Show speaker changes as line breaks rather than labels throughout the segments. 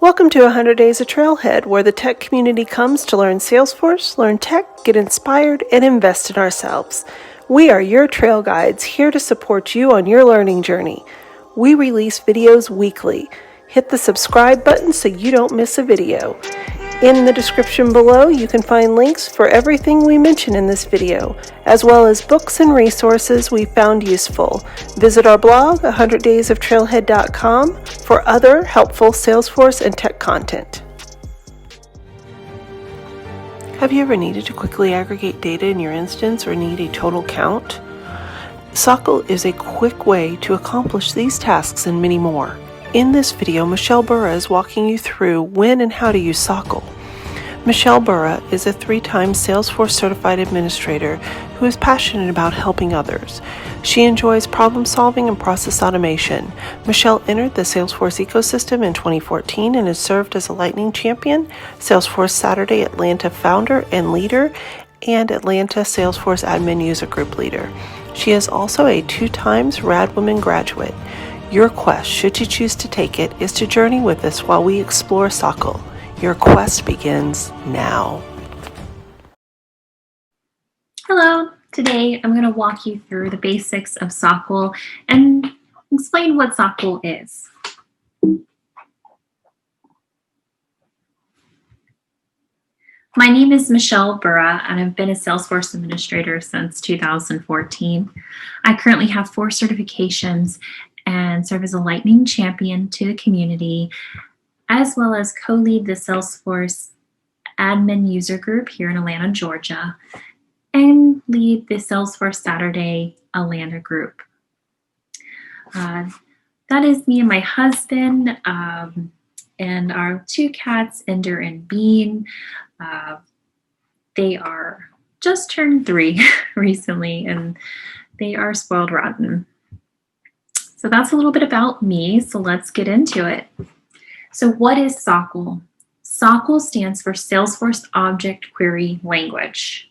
Welcome to 100 Days of Trailhead, where the tech community comes to learn Salesforce, learn tech, get inspired, and invest in ourselves. We are your trail guides, here to support you on your learning journey. We release videos weekly. Hit the subscribe button so you don't miss a video. In the description below, you can find links for everything we mention in this video, as well as books and resources we found useful. Visit our blog, 100daysoftrailhead.com, for other helpful Salesforce and tech content. Have you ever needed to quickly aggregate data in your instance or need a total count? SOQL is a quick way to accomplish these tasks and many more. In this video, Michelle Bura is walking you through when and how to use SOQL. Michelle Bura is a 3-time Salesforce certified administrator who is passionate about helping others. She enjoys problem solving and process automation. Michelle entered the Salesforce ecosystem in 2014 and has served as a Lightning Champion, Salesforce Saturday Atlanta founder and leader, and Atlanta Salesforce Admin User Group leader. She is also a 2 times Rad Women graduate. Your quest, should you choose to take it, is to journey with us while we explore SOQL. Your quest begins now.
Hello, today I'm going to walk you through the basics of SOQL and explain what SOQL is. My name is Michelle Bura, and I've been a Salesforce administrator since 2014. I currently have 4 certifications and serve as a Lightning Champion to the community, as well as co-lead the Salesforce Admin User Group here in Atlanta, Georgia, and lead the Salesforce Saturday Atlanta group. That is me and my husband, and our 2 cats, Ender and Bean. They are just turned 3 recently, and they are spoiled rotten. So that's a little bit about me, so let's get into it. So what is SOQL? SOQL stands for Salesforce Object Query Language.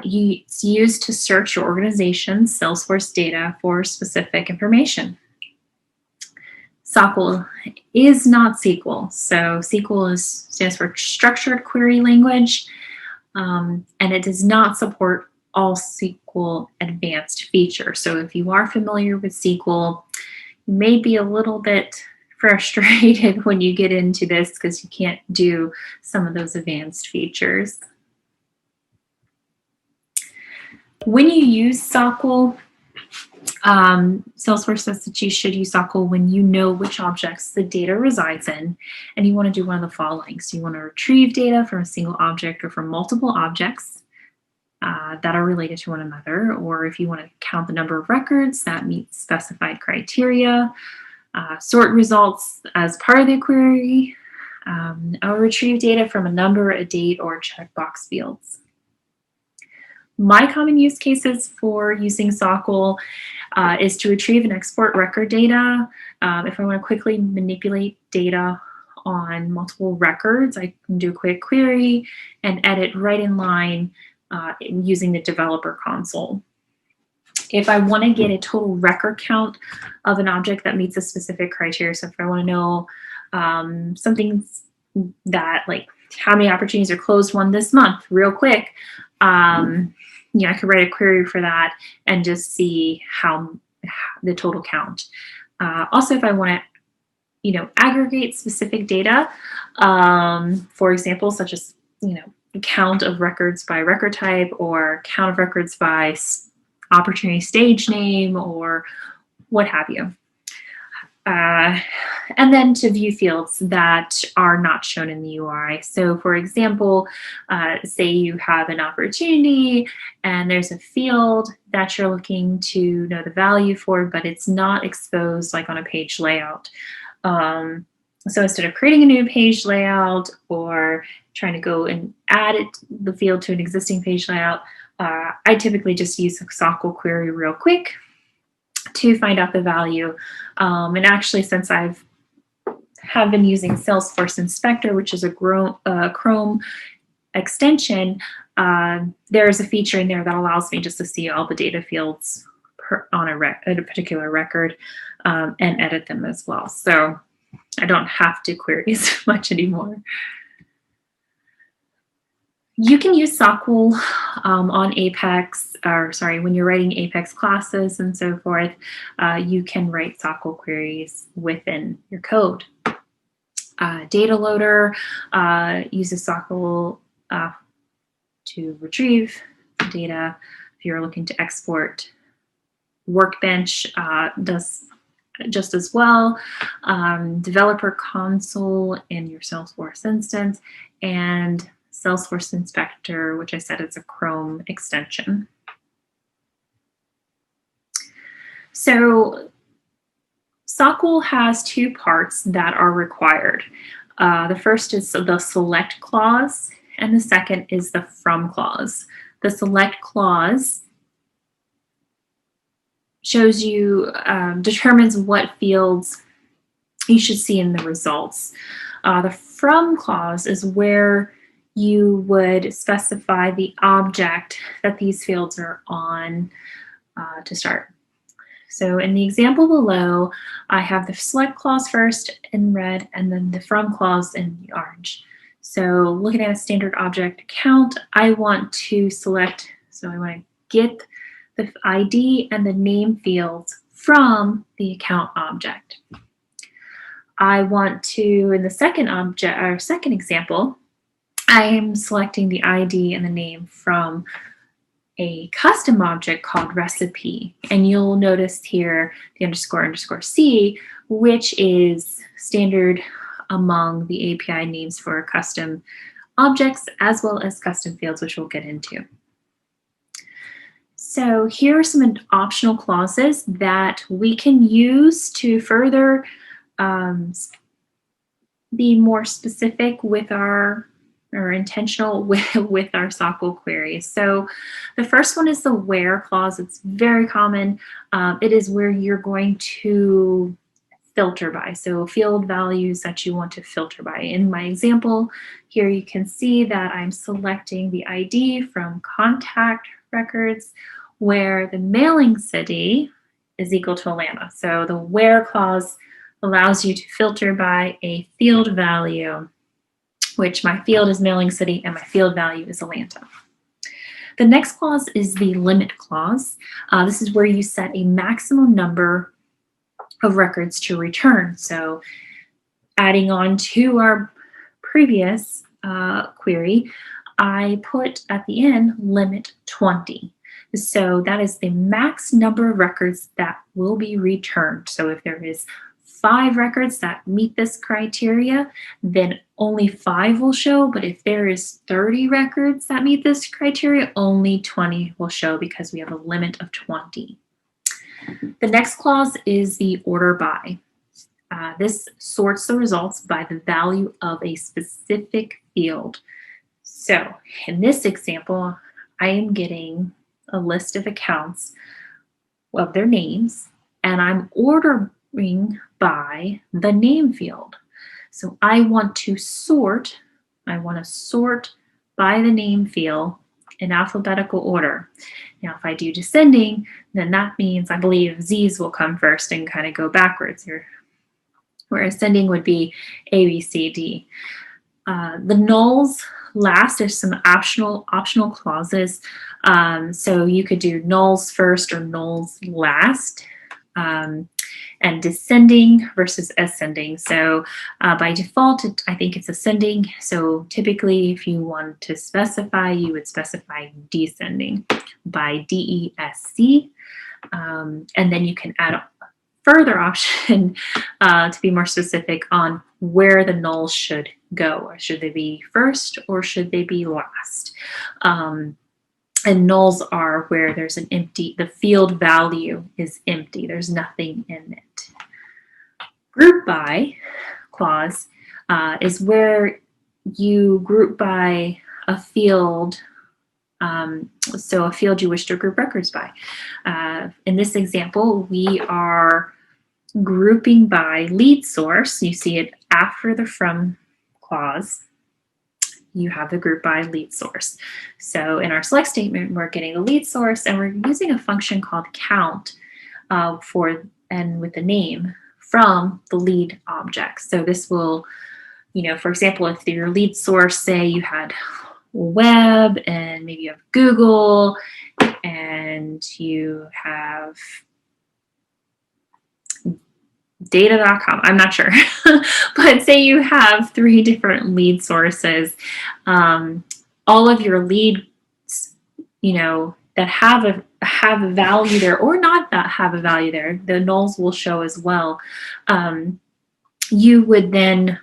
It's used to search your organization's Salesforce data for specific information. SOQL is not SQL. So SQL stands for Structured Query Language, and it does not support all SQL advanced features. So if you are familiar with SQL, you may be a little bit frustrated when you get into this because you can't do some of those advanced features. When you use SOQL, Salesforce says that you should use SOQL when you know which objects the data resides in, and you want to do one of the following. So you want to retrieve data from a single object or from multiple objects that are related to one another, or if you want to count the number of records that meet specified criteria, sort results as part of the query, or retrieve data from a number, a date, or checkbox fields. My common use cases for using SOQL is to retrieve and export record data. If I want to quickly manipulate data on multiple records, I can do a quick query and edit right in line using the developer console. If I want to get a total record count of an object that meets a specific criteria, so if I want to know something that, like, how many opportunities are closed won this month, real quick, I could write a query for that and just see how the total count. Also, if I want to, aggregate specific data, for example, such as, count of records by record type, or count of records by opportunity stage name, or what have you. And then to view fields that are not shown in the UI. So for example, say you have an opportunity and there's a field that you're looking to know the value for, but it's not exposed like on a page layout. So instead of creating a new page layout or trying to go and add the field to an existing page layout, I typically just use a SOQL query real quick to find out the value. And actually, since have been using Salesforce Inspector, which is a Chrome extension, there's a feature in there that allows me just to see all the data fields on a particular record and edit them as well. So I don't have to query as much anymore. You can use SOQL on Apex, or sorry, when you're writing Apex classes and so forth, you can write SOQL queries within your code. Data loader uses SOQL to retrieve data if you're looking to export. Workbench does just as well. Developer console in your Salesforce instance, and Salesforce Inspector, which I said is a Chrome extension. So SOQL has two parts that are required. The first is the select clause, and the second is the from clause. The select clause shows you, determines what fields you should see in the results. The from clause is where you would specify the object that these fields are on to start. So in the example below, I have the select clause first in red and then the from clause in the orange. So looking at a standard object account, I want to select, so I want to get the ID and the name fields from the account object. I want to, in the second object or second example, I am selecting the ID and the name from a custom object called recipe. And you'll notice here the __C, which is standard among the API names for custom objects as well as custom fields, which we'll get into. So here are some optional clauses that we can use to further be more specific with our, or intentional with our SOQL queries. So the first one is the where clause. It's very common. It is where you're going to filter by. So field values that you want to filter by. In my example here, you can see that I'm selecting the ID from contact records where the mailing city is equal to Atlanta. So the where clause allows you to filter by a field value, which my field is mailing city and my field value is Atlanta. The next clause is the limit clause. This is where you set a maximum number of records to return. So adding on to our previous query, I put at the end limit 20. So that is the max number of records that will be returned. So if there is 5 records that meet this criteria, then only 5 will show. But if there is 30 records that meet this criteria, only 20 will show because we have a limit of 20. The next clause is the order by. This sorts the results by the value of a specific field. So in this example, I am getting a list of accounts of their names, and I'm ordering by the name field. So I want to sort by the name field in alphabetical order. Now, if I do descending, then that means I believe Z's will come first and kind of go backwards here, where ascending would be A, B, C, D. The nulls last. There's some optional clauses. So you could do nulls first or nulls last. And descending versus ascending. So by default, I think it's ascending. So typically, if you want to specify, you would specify descending by DESC. And then you can add a further option to be more specific on where the nulls should go. Should they be first or should they be last? And nulls are where there's an empty, the field value is empty. There's nothing in it. Group by clause is where you group by a field, so a field you wish to group records by. In this example, we are grouping by lead source. You see it after the from clause. You have the group by lead source. So in our select statement, we're getting the lead source and we're using a function called count and with the name from the lead object. So this will, for example, if your lead source, say you had web and maybe you have Google and you have data.com, I'm not sure, but say you have 3 different lead sources, all of your leads, that have a value there or not that have a value there, the nulls will show as well. You would then,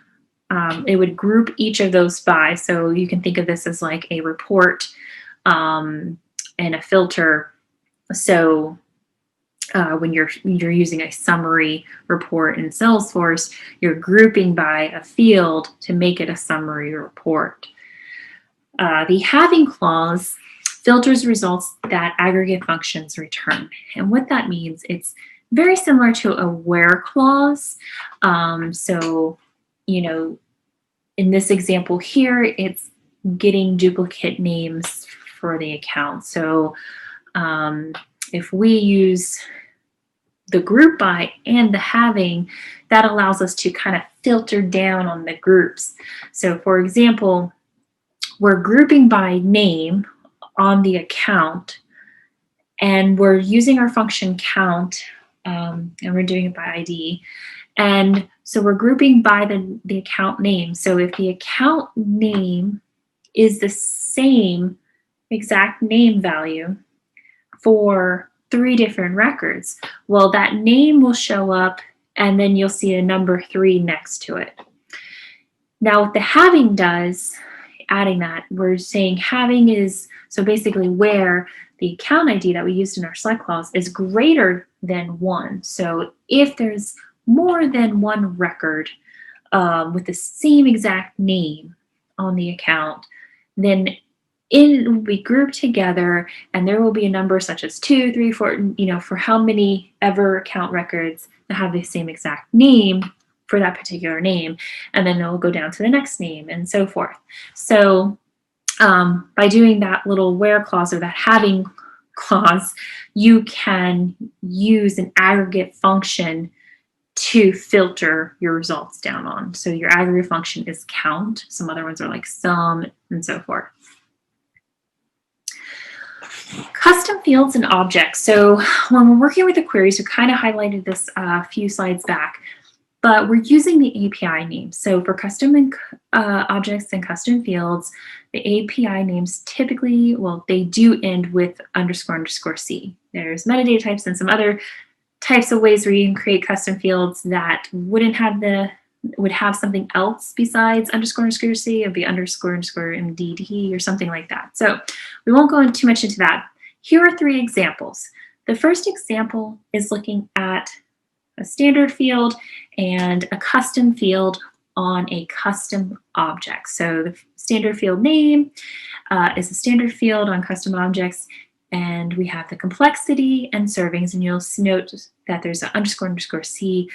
it would group each of those by, so you can think of this as like a report and a filter. So when you're using a summary report in Salesforce, you're grouping by a field to make it a summary report. The having clause filters results that aggregate functions return. And what that means, it's very similar to a where clause. So, in this example here, it's getting duplicate names for the account. So if we use the group by and the having, that allows us to kind of filter down on the groups. So for example, we're grouping by name on the account, and we're using our function count, and we're doing it by ID. And so we're grouping by the account name. So if the account name is the same exact name value for 3 different records, well, that name will show up and then you'll see a number 3 next to it. Now what the having does, adding that, we're saying having is, so basically where the account ID that we used in our select clause is greater than 1. So if there's more than 1 record with the same exact name on the account, then it will be grouped together, and there will be a number such as 2, 3, 4, for how many ever account records that have the same exact name for that particular name, and then it will go down to the next name and so forth. So by doing that little where clause or that having clause, you can use an aggregate function to filter your results down on. So your aggregate function is count. Some other ones are like sum and so forth. Custom fields and objects. So when we're working with the queries, we kind of highlighted this a few slides back, but we're using the API names. So for custom objects and custom fields, the API names typically, well, they do end with __C. There's metadata types and some other types of ways where you can create custom fields that would have something else besides __C. It would be __MDD or something like that. So we won't go too much into that. Here are 3 examples. The first example is looking at a standard field and a custom field on a custom object. So the standard field name is a standard field on custom objects, and we have the complexity and servings, and you'll note that there's an __C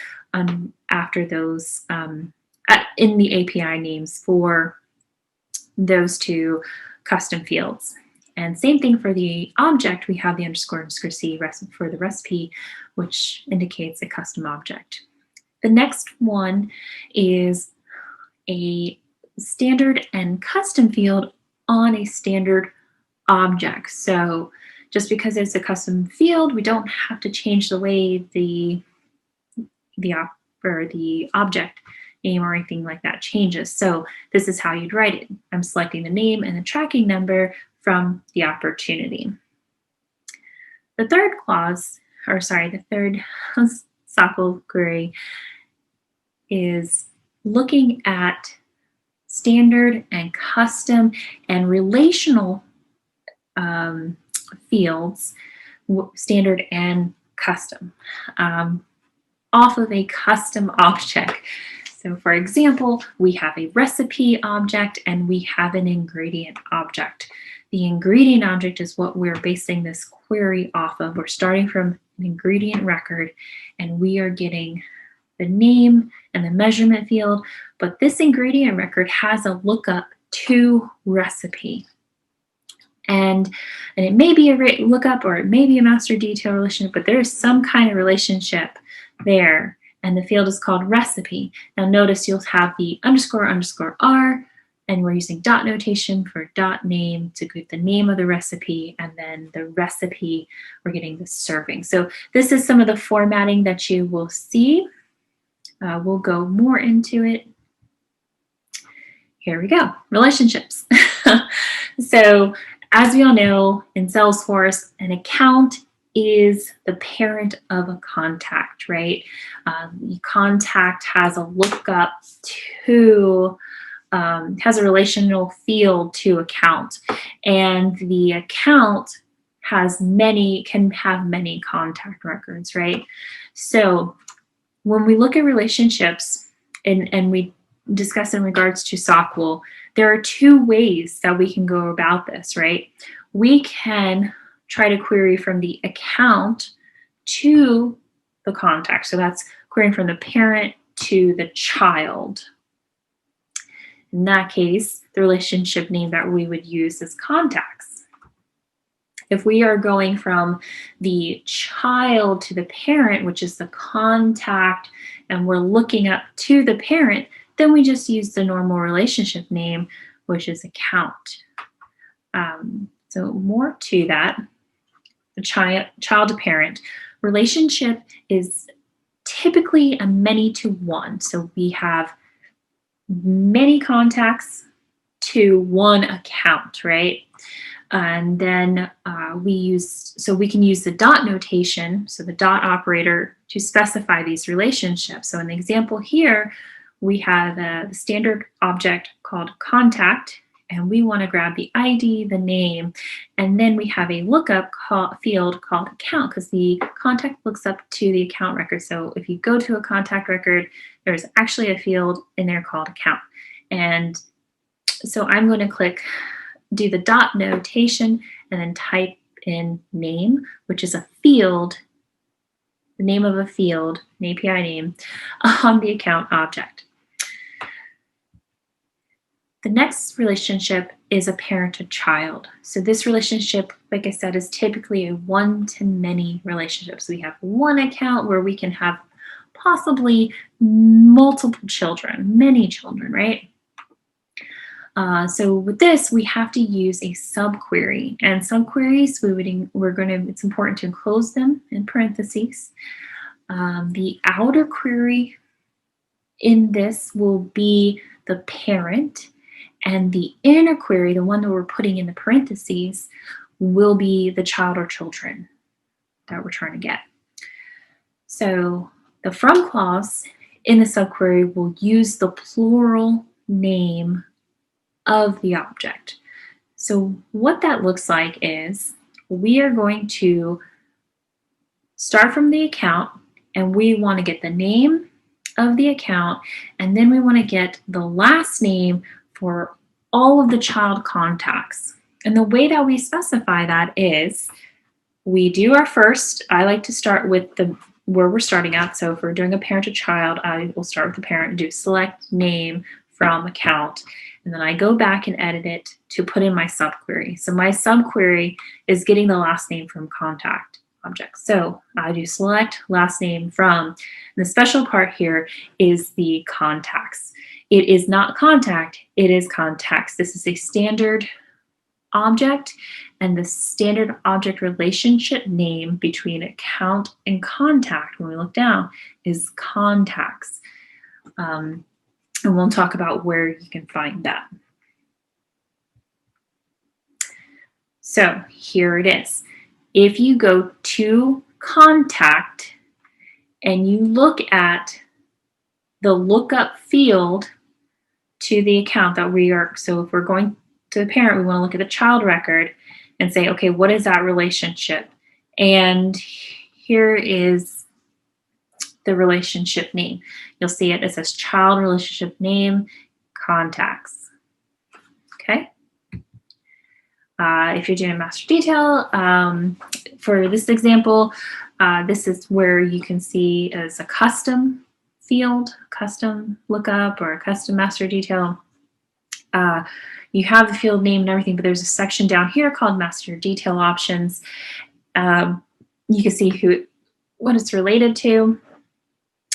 after those in the API names for those 2 custom fields. And same thing for the object, we have the __C for the recipe, which indicates a custom object. The next one is a standard and custom field on a standard object. So just because it's a custom field, we don't have to change the way the object name or anything like that changes. So this is how you'd write it. I'm selecting the name and the tracking number from the opportunity. The third SOQL query is looking at standard and custom and relational fields, standard and custom, off of a custom object. So for example, we have a recipe object and we have an ingredient object. The ingredient object is what we're basing this query off of. We're starting from an ingredient record and we are getting the name and the measurement field, but this ingredient record has a lookup to recipe. And it may be a lookup or it may be a master detail relationship, but there is some kind of relationship there. and the field is called recipe. Now notice you'll have the __r, and we're using dot notation for dot name to get the name of the recipe, and then the recipe, we're getting the serving. So this is some of the formatting that you will see. We'll go more into it. Here we go, relationships. So as we all know, in Salesforce, an account is the parent of a contact, right? The contact has a lookup to, has a relational field to account, and the account has can have many contact records, right? So when we look at relationships and we discuss in regards to SOQL, there are two ways that we can go about this, right? We can try to query from the account to the contact. So that's querying from the parent to the child. In that case, the relationship name that we would use is contacts. If we are going from the child to the parent, which is the contact, and we're looking up to the parent, then we just use the normal relationship name, which is account. So more to that, the child to parent relationship is typically a many to one. So we have many contacts to one account, right? And then we can use the dot notation, so the dot operator, to specify these relationships. So in the example here, we have the standard object called contact, and we want to grab the ID, the name, and then we have a lookup field called account, because the contact looks up to the account record. So if you go to a contact record, there's actually a field in there called account. And so I'm going to do the dot notation and then type in name, which is a field, the name of a field, an API name, on the account object. The next relationship is a parent to child. So this relationship, like I said, is typically a one-to-many relationship. So we have one account where we can have possibly multiple children, many children, right? So with this, we have to use a subquery, and subqueries, it's important to enclose them in parentheses. The outer query in this will be the parent, and the inner query, the one that we're putting in the parentheses, will be the child or children that we're trying to get. So the from clause in the subquery will use the plural name of the object. So what that looks like is we are going to start from the account, and we want to get the name of the account, and then we want to get the last name for all of the child contacts. And the way that we specify that is we do our first, I like to start with where we're starting at. So if we're doing a parent to child, I will start with the parent and do select name from account. And then I go back and edit it to put in my subquery. So my subquery is getting the last name from contact object. So I do select last name from. And the special part here is the contacts. It is not contact, it is contacts. This is a standard object, and the standard object relationship name between account and contact, when we look down, is contacts. And we'll talk about where you can find that. So here it is. If you go to contact and you look at the lookup field to the account that we are, so if we're going to the parent, we want to look at the child record and say, okay, what is that relationship? And here is the relationship name. You'll see it says child relationship name contacts. Okay. If you're doing master detail, for this example, this is where you can see as a custom field, custom lookup, or a custom master detail. You have the field name and everything, but there's a section down here called master detail options. You can see what it's related to.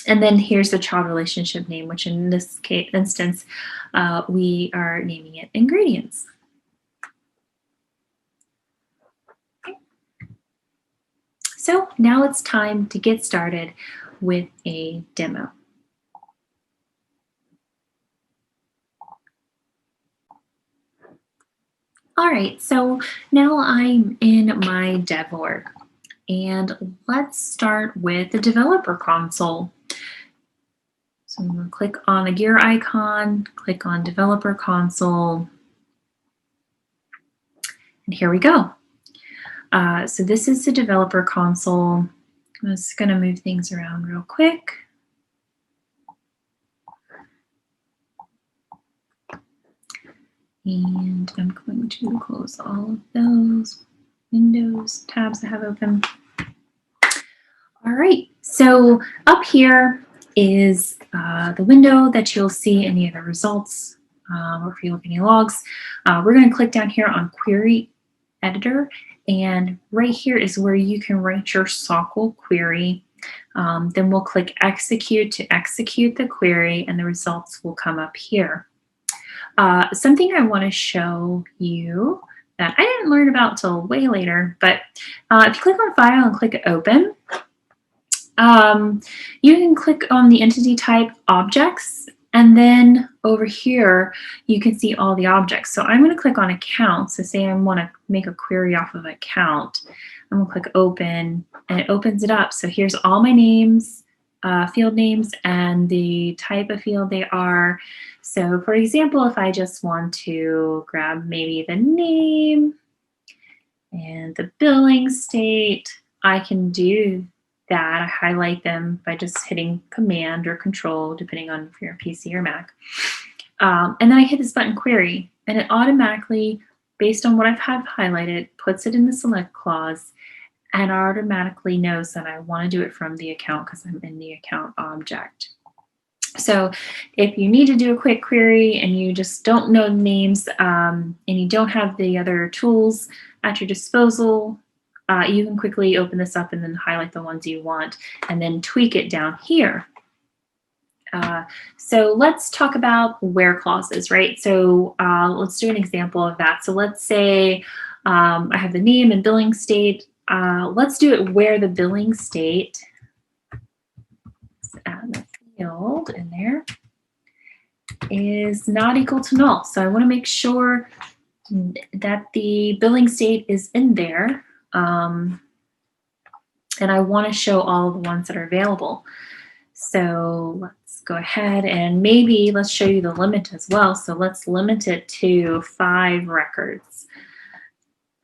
And then here's the child relationship name, which in this instance, we are naming it ingredients. Okay. So now it's time to get started with a demo. All right, so now I'm in my dev org, and let's start with the developer console. So I'm going to click on the gear icon, click on developer console, and here we go. So this is the developer console. I'm just going to move things around real quick. And I'm going to close all of those windows, tabs I have open. All right, so up here is the window that you'll see any of the results, or if you look at any logs. We're going to click down here on Query Editor, and right here is where you can write your SOQL query. Then we'll click Execute to execute the query, and the results will come up here. Something I want to show you that I didn't learn about till way later, but if you click on File and click Open, you can click on the entity type Objects, and then over here you can see all the objects. So I'm going to click on Account. So say I want to make a query off of Account. I'm going to click Open, and it opens it up. So here's all my names, field names, and the type of field they are. So for example, if I just want to grab maybe the name and the billing state, I can do that. I highlight them by just hitting Command or Control, depending on if you're a PC or Mac. And then I hit this button Query, and it automatically, based on what I've highlighted, puts it in the select clause, and automatically knows that I want to do it from the account because I'm in the account object. So if you need to do a quick query and you just don't know the names and you don't have the other tools at your disposal, you can quickly open this up and then highlight the ones you want and then tweak it down here. So let's talk about where clauses, right? So let's do an example of that. So let's say I have the name and billing state. Let's do it where the billing state, let's add the field in there, is not equal to null. So I want to make sure that the billing state is in there. And I want to show all of the ones that are available. So let's go ahead and maybe let's show you the limit as well. So let's limit it to 5 records.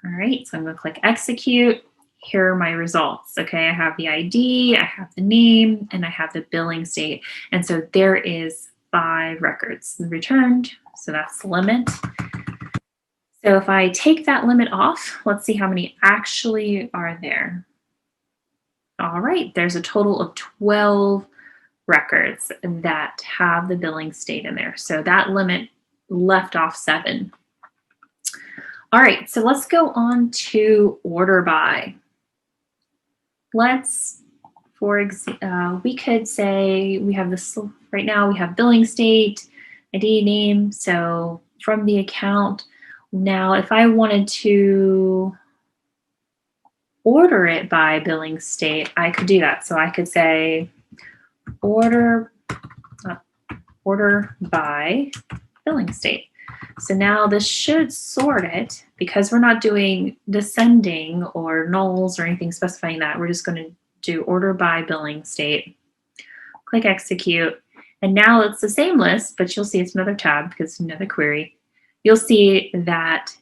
All right, so I'm going to click Execute. Here are my results. Okay, I have the ID, I have the name, and I have the billing state. And so there is 5 records returned. So that's the limit. So if I take that limit off, let's see how many actually are there. All right, there's a total of 12 records that have the billing state in there. So that limit left off 7. All right, so let's go on to order by. Let's, we could say we have this right now, we have billing state, ID, name. So from the account, now if I wanted to order it by billing state, I could do that. So I could say order by billing state. So now this should sort it because we're not doing descending or nulls or anything specifying that. We're just going to do order by billing state. Click Execute. And now it's the same list, but you'll see it's another tab because it's another query. You'll see that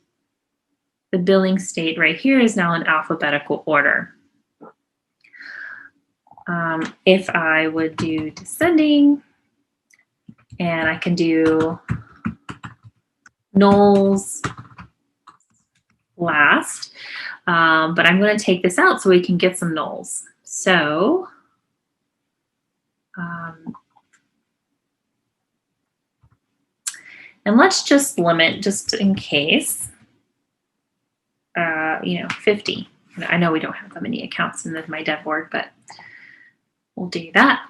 the billing state right here is now in alphabetical order. If I would do descending, and I can do nulls last, but I'm going to take this out so we can get some nulls. So and let's just limit, just in case, 50. I know we don't have that many accounts in my dev org, but we'll do that.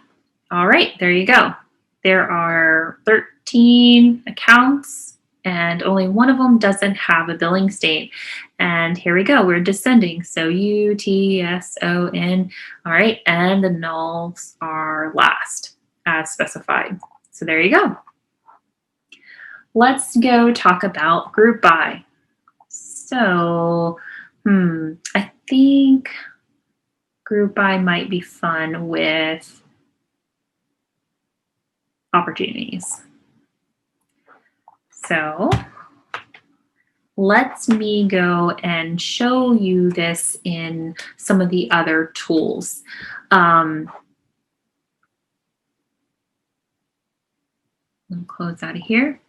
All right, there you go. There are 13 accounts and only one of them doesn't have a billing state. And here we go, we're descending. So UTSON, all right, and the nulls are last as specified. So there you go. Let's go talk about group by. So, I think group by might be fun with opportunities. So let me go and show you this in some of the other tools. I'll close out of here.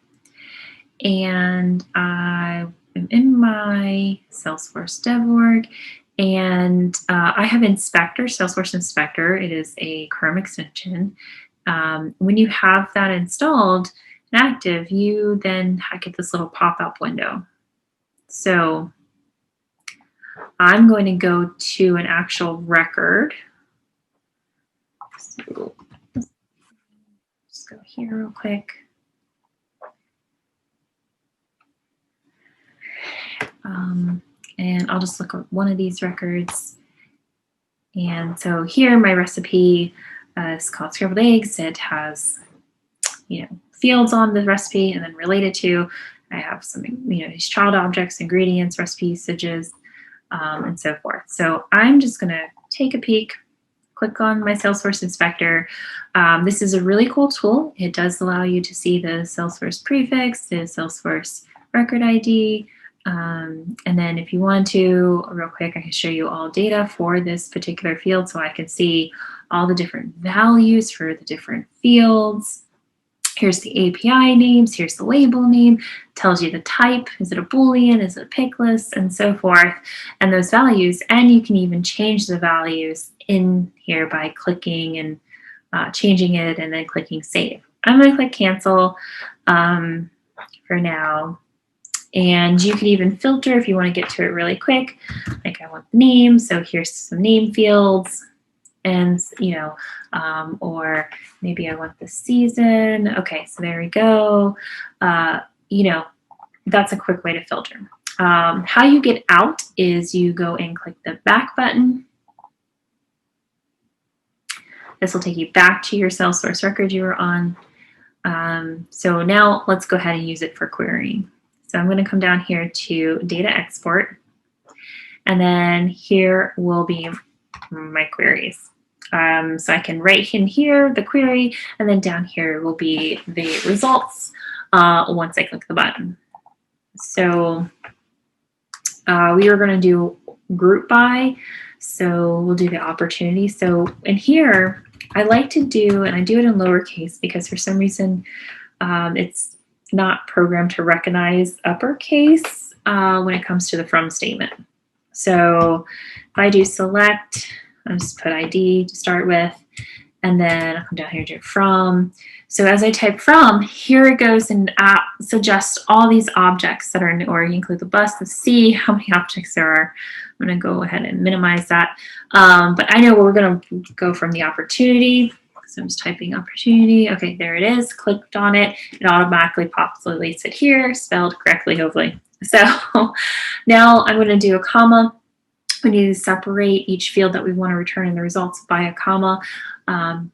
And I am in my Salesforce DevOrg, and I have Inspector, Salesforce Inspector. It is a Chrome extension. When you have that installed and active, you then get this little pop-up window. So I'm going to go to an actual record. So just go here real quick. And I'll just look at one of these records. And so here, my recipe is called scrambled eggs. It has, fields on the recipe, and then related to, I have some, these child objects, ingredients, recipe usages, and so forth. So I'm just going to take a peek, click on my Salesforce Inspector. This is a really cool tool. It does allow you to see the Salesforce prefix, the Salesforce record ID, and then if you want to, real quick, I can show you all data for this particular field, so I can see all the different values for the different fields. Here's the API names, here's the label name, tells you the type, is it a Boolean, is it a pick list, and so forth, and those values. And you can even change the values in here by clicking and changing it and then clicking save. I'm going to click cancel for now. And you can even filter if you want to get to it really quick. Like I want the name, so here's some name fields. And, or maybe I want the season. Okay, so there we go. That's a quick way to filter. How you get out is you go and click the back button. This will take you back to your Salesforce record you were on. So now let's go ahead and use it for querying. So I'm going to come down here to data export, and then here will be my queries. So I can write in here the query, and then down here will be the results once I click the button. So we are going to do group by, so we'll do the opportunity. So in here, I like to do, and I do it in lowercase because for some reason it's not programmed to recognize uppercase when it comes to the from statement. So if I do select, I'll just put ID to start with, and then I'll come down here to from. So as I type from, here it goes and suggests all these objects that are in the org. You include the bus, let's see how many objects there are. I'm going to go ahead and minimize that. But I know we're going to go from the opportunity. So I'm just typing opportunity. Okay, there it is. Clicked on it. It automatically populates it here, spelled correctly, hopefully. So now I'm going to do a comma. We need to separate each field that we want to return in the results by a comma,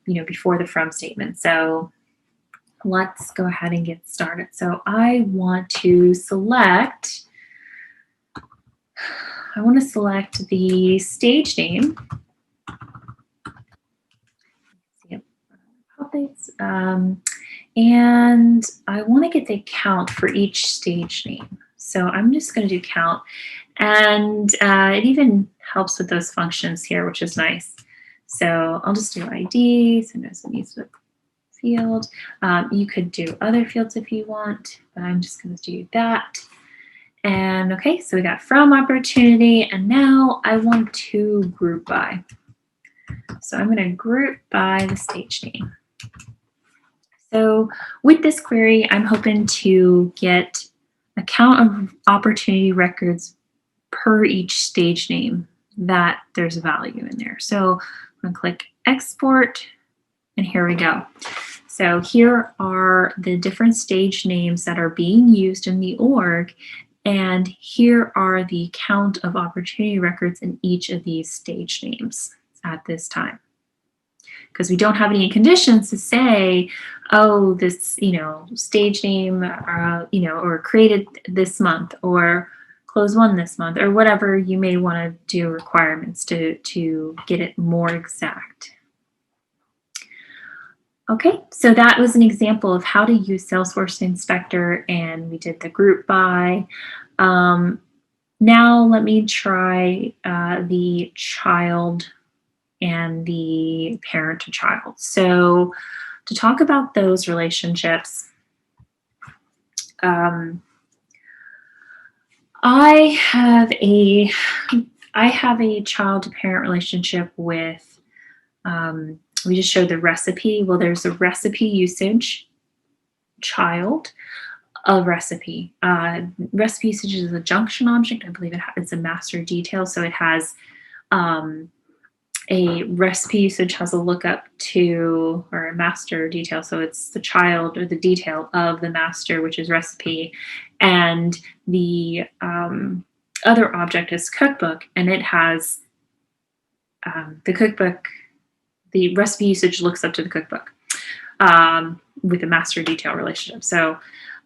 before the from statement. So let's go ahead and get started. So I want to select the stage name. And I want to get the count for each stage name. So I'm just going to do count. And it even helps with those functions here, which is nice. So I'll just do ID. Sometimes it needs the field. You could do other fields if you want, but I'm just going to do that. And okay, so we got from opportunity, and now I want to group by. So I'm going to group by the stage name. So with this query, I'm hoping to get a count of opportunity records per each stage name that there's a value in there. So I'm going to click export, And here we go. So here are the different stage names that are being used in the org. And here are the count of opportunity records in each of these stage names at this time. Because we don't have any conditions to say, oh, this, stage name, or created this month, or close one this month, or whatever you may want to do requirements to get it more exact. Okay, so that was an example of how to use Salesforce Inspector, and we did the group by. Now let me try the child and the parent to child. So to talk about those relationships, I have a child to parent relationship with, we just showed the recipe. Well, there's a recipe usage child of recipe. Recipe usage is a junction object. I believe it's a master detail. So it has a recipe usage has a lookup to, or a master detail. So it's the child or the detail of the master, which is recipe. And the other object is cookbook, and it has the cookbook, the recipe usage looks up to the cookbook with a master detail relationship. So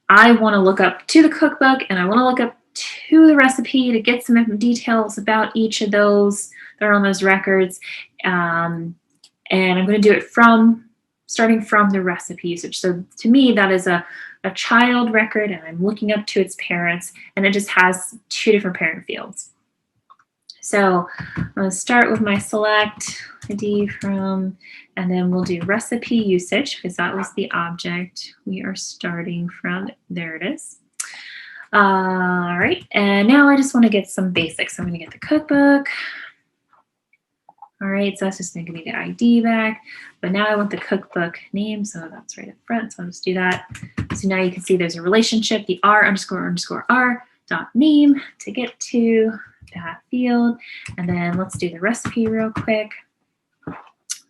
I want to look up to the cookbook, and I want to look up to the recipe to get some details about each of those that are on those records. And I'm going to do it starting from the recipe usage. So to me, that is a child record, and I'm looking up to its parents, and it just has two different parent fields. So I'm going to start with my select ID from, and then we'll do recipe usage because that was the object we are starting from. There it is. All right, and now I just want to get some basics. So I'm going to get the cookbook. All right, so that's just going to give me the ID back. But now I want the cookbook name, so that's right up front. So I'll just do that. So now you can see there's a relationship, the r__r dot name to get to that field. And then let's do the recipe real quick.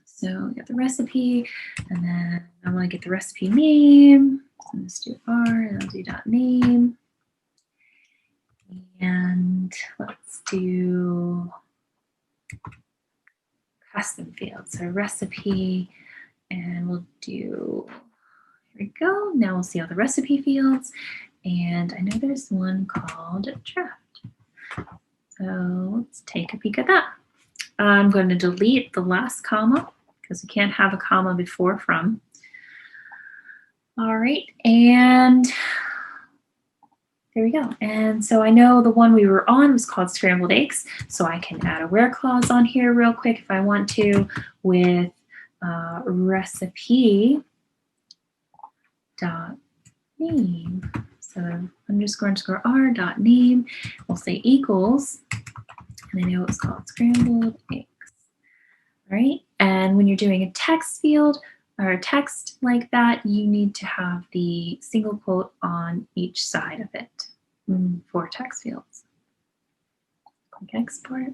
So we got the recipe, and then I want to get the recipe name. So let's do r, and I'll do dot name. And let's do custom field. So recipe, and we'll do, here we go. Now we'll see all the recipe fields. And I know there's one called draft. So let's take a peek at that. I'm going to delete the last comma because we can't have a comma before from. All right, and there we go. And so I know the one we were on was called scrambled eggs. So I can add a where clause on here real quick if I want to with recipe dot name. So __r dot name. We'll say equals, and I know it's called scrambled eggs. All right. And when you're doing a text field or a text like that, you need to have the single quote on each side of it for text fields. Click export.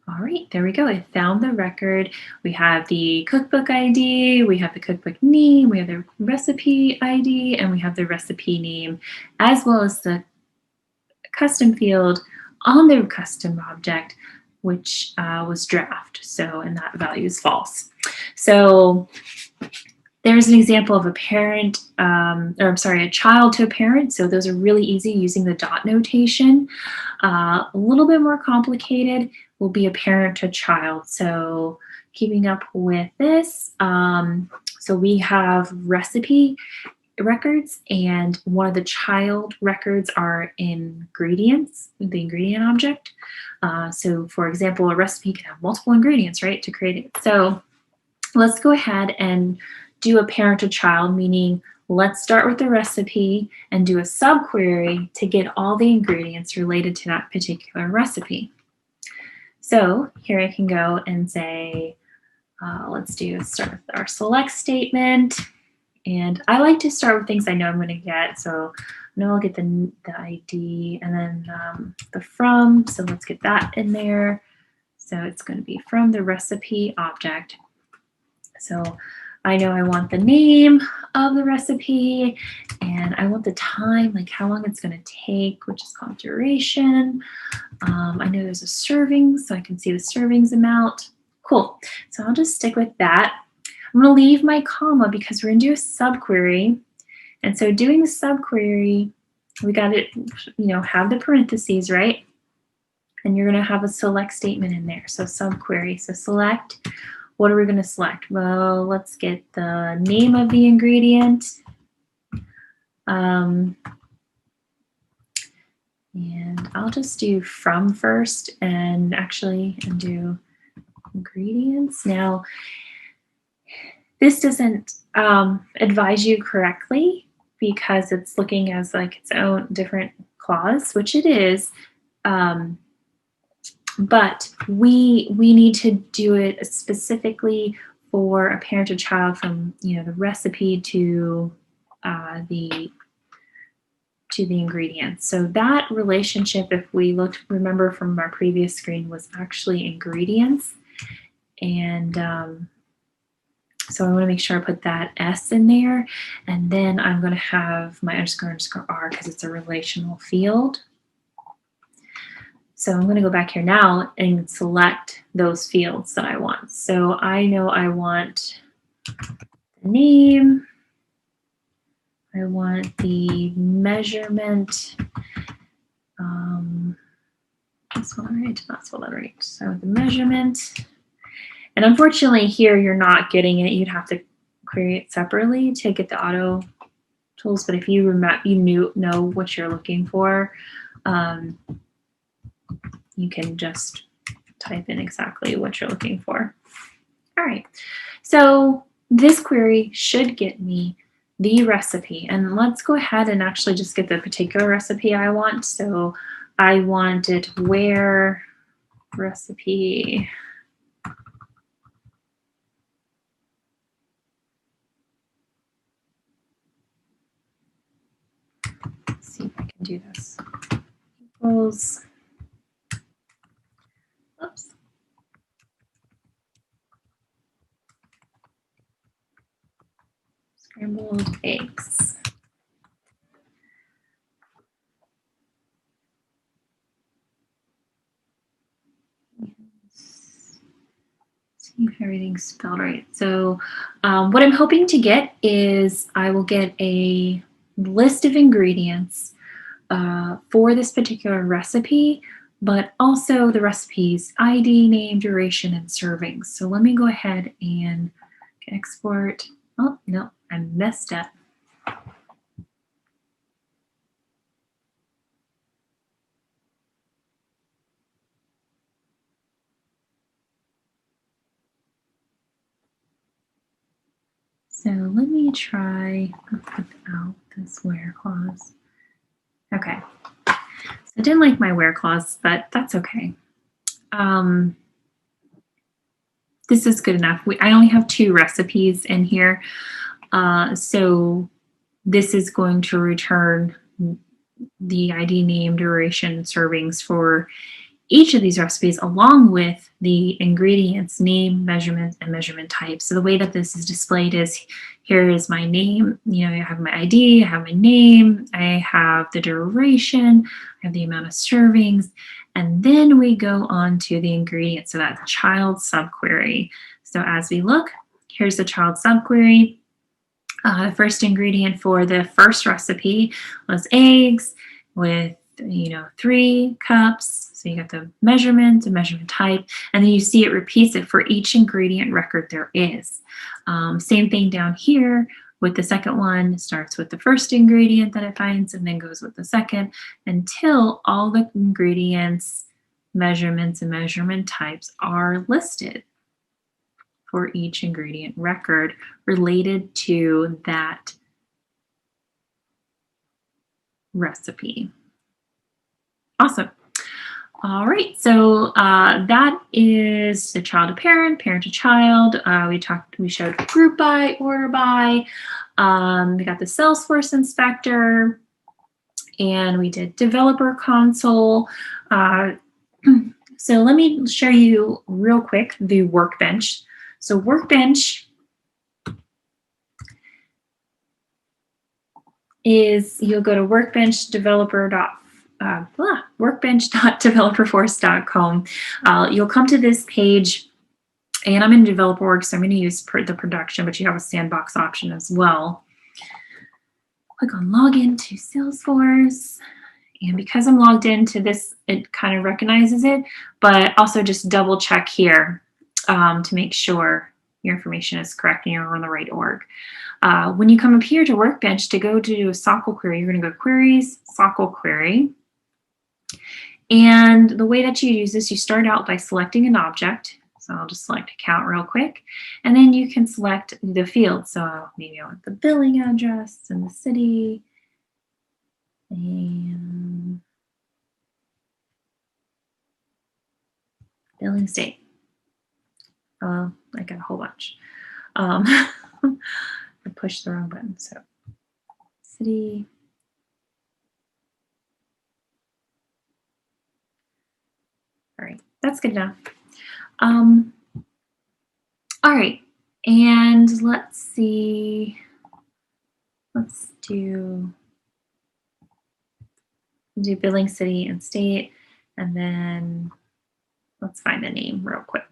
All right, there we go. I found the record. We have the cookbook ID, we have the cookbook name, we have the recipe ID, and we have the recipe name, as well as the custom field on the custom object, which was draft. So, and that value is false. So there's an example of a parent, a child to a parent. So those are really easy using the dot notation. A little bit more complicated will be a parent to child. So keeping up with this, so we have recipe records, and one of the child records are ingredients, the ingredient object. So for example, a recipe can have multiple ingredients, right, to create it. So let's go ahead and do a parent to child, meaning let's start with the recipe and do a subquery to get all the ingredients related to that particular recipe. So here I can go and say, let's start with our select statement. And I like to start with things I know I'm going to get. So now I'll get the ID and then the from. So let's get that in there. So it's going to be from the recipe object. So I know I want the name of the recipe, and I want the time, like how long it's going to take, which is called duration. I know there's a serving, so I can see the servings amount. Cool. So I'll just stick with that. I'm going to leave my comma because we're going to do a subquery. And so doing the subquery, we got to, have the parentheses, right? And you're going to have a select statement in there. So subquery. So select. What are we going to select? Well, let's get the name of the ingredient. And I'll just do from first and do ingredients. Now, this doesn't advise you correctly because it's looking as like its own different clause, which it is. But we need to do it specifically for a parent or child from the recipe to the ingredients. So that relationship, if we remember from our previous screen, was actually ingredients. And so I want to make sure I put that S in there. And then I'm going to have my __ R because it's a relational field. So I'm going to go back here now and select those fields that I want. So I know I want the name. I want the measurement. That's one right. That's one right. So the measurement. And unfortunately here you're not getting it. You'd have to query it separately to get the auto tools. But if you know what you're looking for, you can just type in exactly what you're looking for. All right, so this query should get me the recipe. And let's go ahead and actually just get the particular recipe I want. So I want it where recipe. Let's see if I can do this. Equals. Oops. Scrambled eggs. See if everything's spelled right. So what I'm hoping to get is I will get a list of ingredients for this particular recipe, but also the recipe's ID, name, duration, and servings. So let me go ahead and export. Oh, no, I messed up. So let me try without this where clause. Okay. So I didn't like my where clause, but that's okay. This is good enough. I only have 2 recipes in here. So this is going to return the ID, name, duration, servings for each of these recipes, along with the ingredients, name, measurement, and measurement type. So the way that this is displayed is, here is my name, I have my ID, I have my name, I have the duration, I have the amount of servings, and then we go on to the ingredients. So that's child subquery. So as we look, here's the child subquery. The first ingredient for the first recipe was eggs with 3 cups. So you got the measurement type, and then you see it repeats it for each ingredient record there is. Same thing down here with the second one. It starts with the first ingredient that it finds and then goes with the second until all the ingredients, measurements, and measurement types are listed for each ingredient record related to that recipe. Awesome. All right, so that is the child to parent, parent to child. We showed group by, order by. We got the Salesforce Inspector, and we did developer console. So let me show you real quick the Workbench. So Workbench is you'll go to workbench.developerforce.com. You'll come to this page, and I'm in developer work, so I'm going to use the production, but you have a sandbox option as well. Click on login to Salesforce. And because I'm logged into this, it kind of recognizes it, but also just double check here to make sure your information is correct and you're on the right org. When you come up here to Workbench to go to a SOQL query, you're going to go Queries, SOQL Query. And the way that you use this, you start out by selecting an object. So I'll just select account real quick. And then you can select the field. So maybe I want the billing address and the city. And billing state. I got a whole bunch. I pushed the wrong button. So city. All right, that's good enough. All right, and let's see. Let's do billing city and state, and then let's find the name real quick.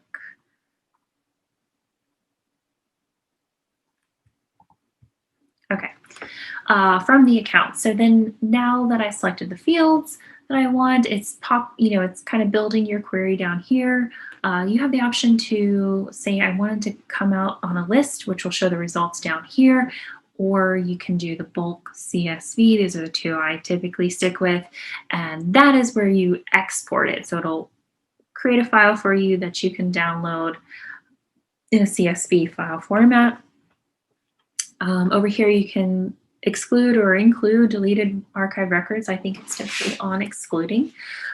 Okay, from the account. So then now that I selected the fields that I want, it's it's kind of building your query down here. You have the option to say I wanted to come out on a list, which will show the results down here, or you can do the bulk CSV. These are the two I typically stick with, and that is where you export it. So it'll create a file for you that you can download in a CSV file format. Over here, you can exclude or include deleted archive records. I think it's typically on excluding.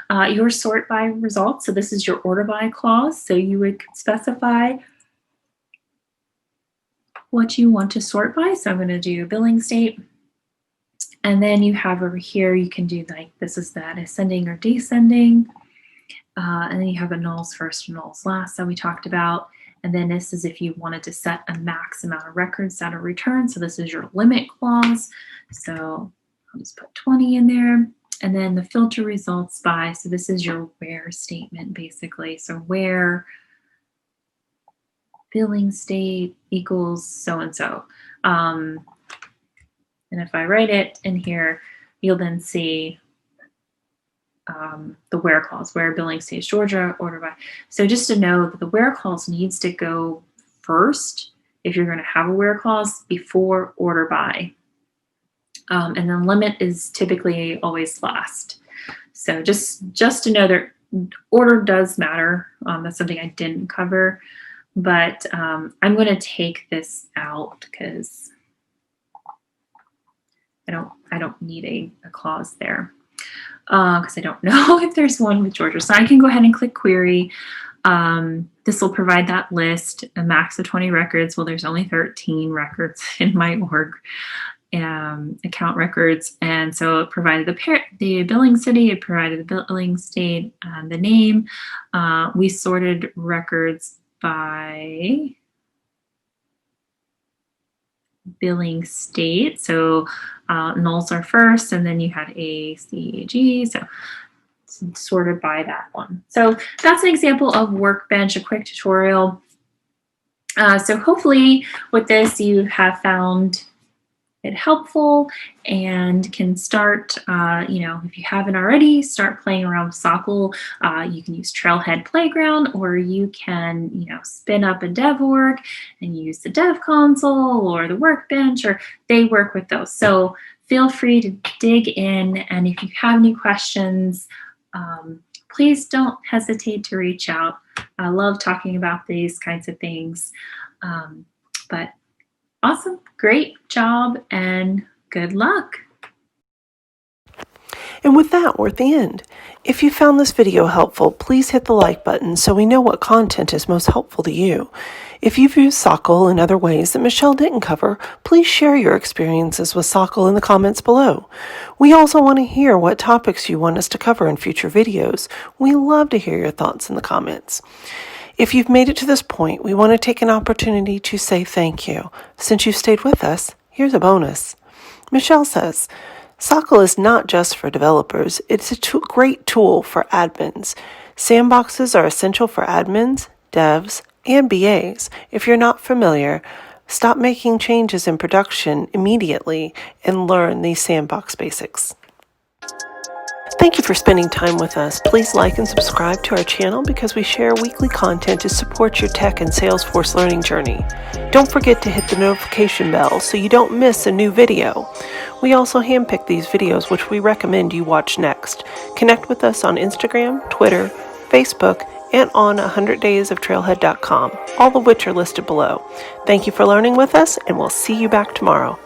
Your sort by results. So this is your order by clause. So you would specify what you want to sort by. So I'm going to do billing state. And then you have over here, you can do like, this is that ascending or descending. And then you have a nulls first and nulls last that we talked about. And then this is if you wanted to set a max amount of records that are returned. So this is your limit clause. So I'll just put 20 in there. And then the filter results by, so this is your where statement basically. So where billing state equals so-and-so. And if I write it in here, you'll then see the where clause, where billing state Georgia, order by. So just to know that the where clause needs to go first if you're going to have a where clause before order by. And then limit is typically always last. So just to know that order does matter. That's something I didn't cover, but I'm going to take this out because I don't need a clause there. Because I don't know if there's one with Georgia. So I can go ahead and click query. This will provide that list, a max of 20 records. Well, there's only 13 records in my org account records. And so it provided the billing city, it provided the billing state, the name. We sorted records by billing state. So nulls are first, and then you had A, C, G. So sorted by that one. So that's an example of Workbench, a quick tutorial. So hopefully with this you have found it helpful and can start, if you haven't already, start playing around with SOQL. You can use Trailhead Playground, or you can, spin up a dev org and use the dev console or the Workbench, or they work with those. So feel free to dig in, and if you have any questions, please don't hesitate to reach out. I love talking about these kinds of things. But awesome, great job, and good luck.
And with that, we're at the end. If you found this video helpful, please hit the like button so we know what content is most helpful to you. If you've used SOQL in other ways that Michelle didn't cover, please share your experiences with SOQL in the comments below. We also want to hear what topics you want us to cover in future videos. We love to hear your thoughts in the comments. If you've made it to this point, we want to take an opportunity to say thank you. Since you've stayed with us, here's a bonus. Michelle says, SOQL is not just for developers, it's a great tool for admins. Sandboxes are essential for admins, devs, and BAs. If you're not familiar, stop making changes in production immediately and learn these sandbox basics. Thank you for spending time with us. Please like and subscribe to our channel because we share weekly content to support your tech and Salesforce learning journey. Don't forget to hit the notification bell so you don't miss a new video. We also handpick these videos which we recommend you watch next. Connect with us on Instagram, Twitter, Facebook, and on 100daysoftrailhead.com, all of which are listed below. Thank you for learning with us, and we'll see you back tomorrow.